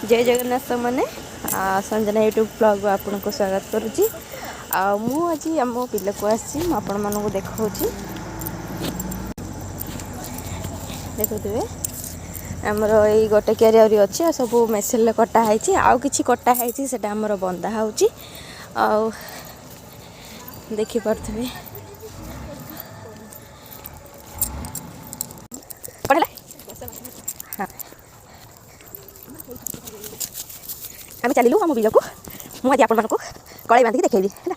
जय जगन्नाथ मैंने Sanjana YouTube blog आपन को स्वागत करुच्ची। आज आम बिल को आपण मानक देखा देखुए आमर यही गोटे क्यारियर अच्छी सब मेसिन कटाई आउ कि कटाई से बंधा हो देखिपे हाँ आम चलू आम बिल को मुझे आपण मानक कड़े बांधिक देखी है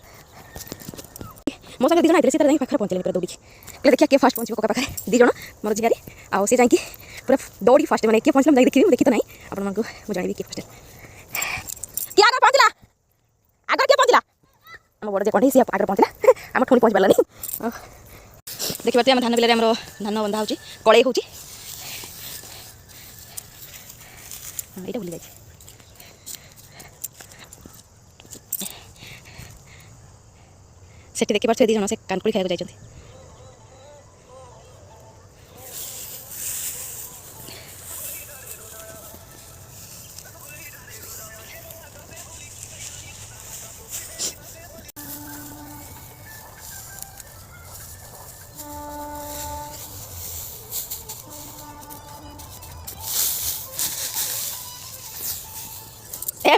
मो साथ दीज आते पाखे पहुँचे पूरा दौड़ी कहले देखिए किए फास्ट पहुँचो पाखे दीज मोर झियारी आउ सी जाकि पूरा दौड़ी फास्ट मैंने किए पहुँचला देखी देखी तो ना आप मुझे किए फास्ट किए आगे पहुँचला आगे किए पहुँचला आम बड़ जे कढ़े सी आगे पहुँचला आम ठोनी पहुँच पारानी देखिए आम धान बिल धान बंधा हो कड़े हो यहाँ भूली जाए से देखिए पार्थ दीज से कानकुड़ी खाया जाइए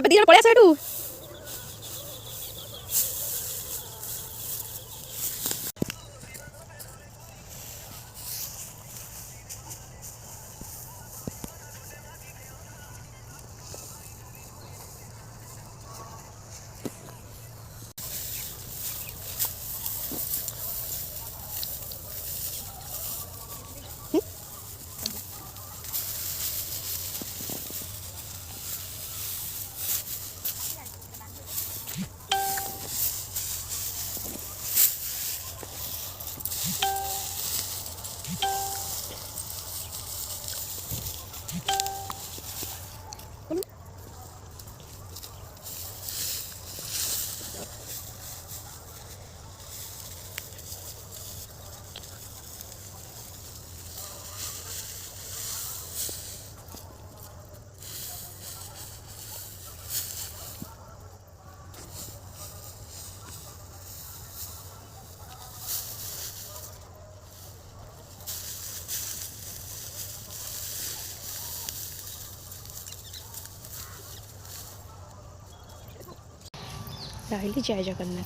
दीज पड़े आसू जय जगन्नाथ।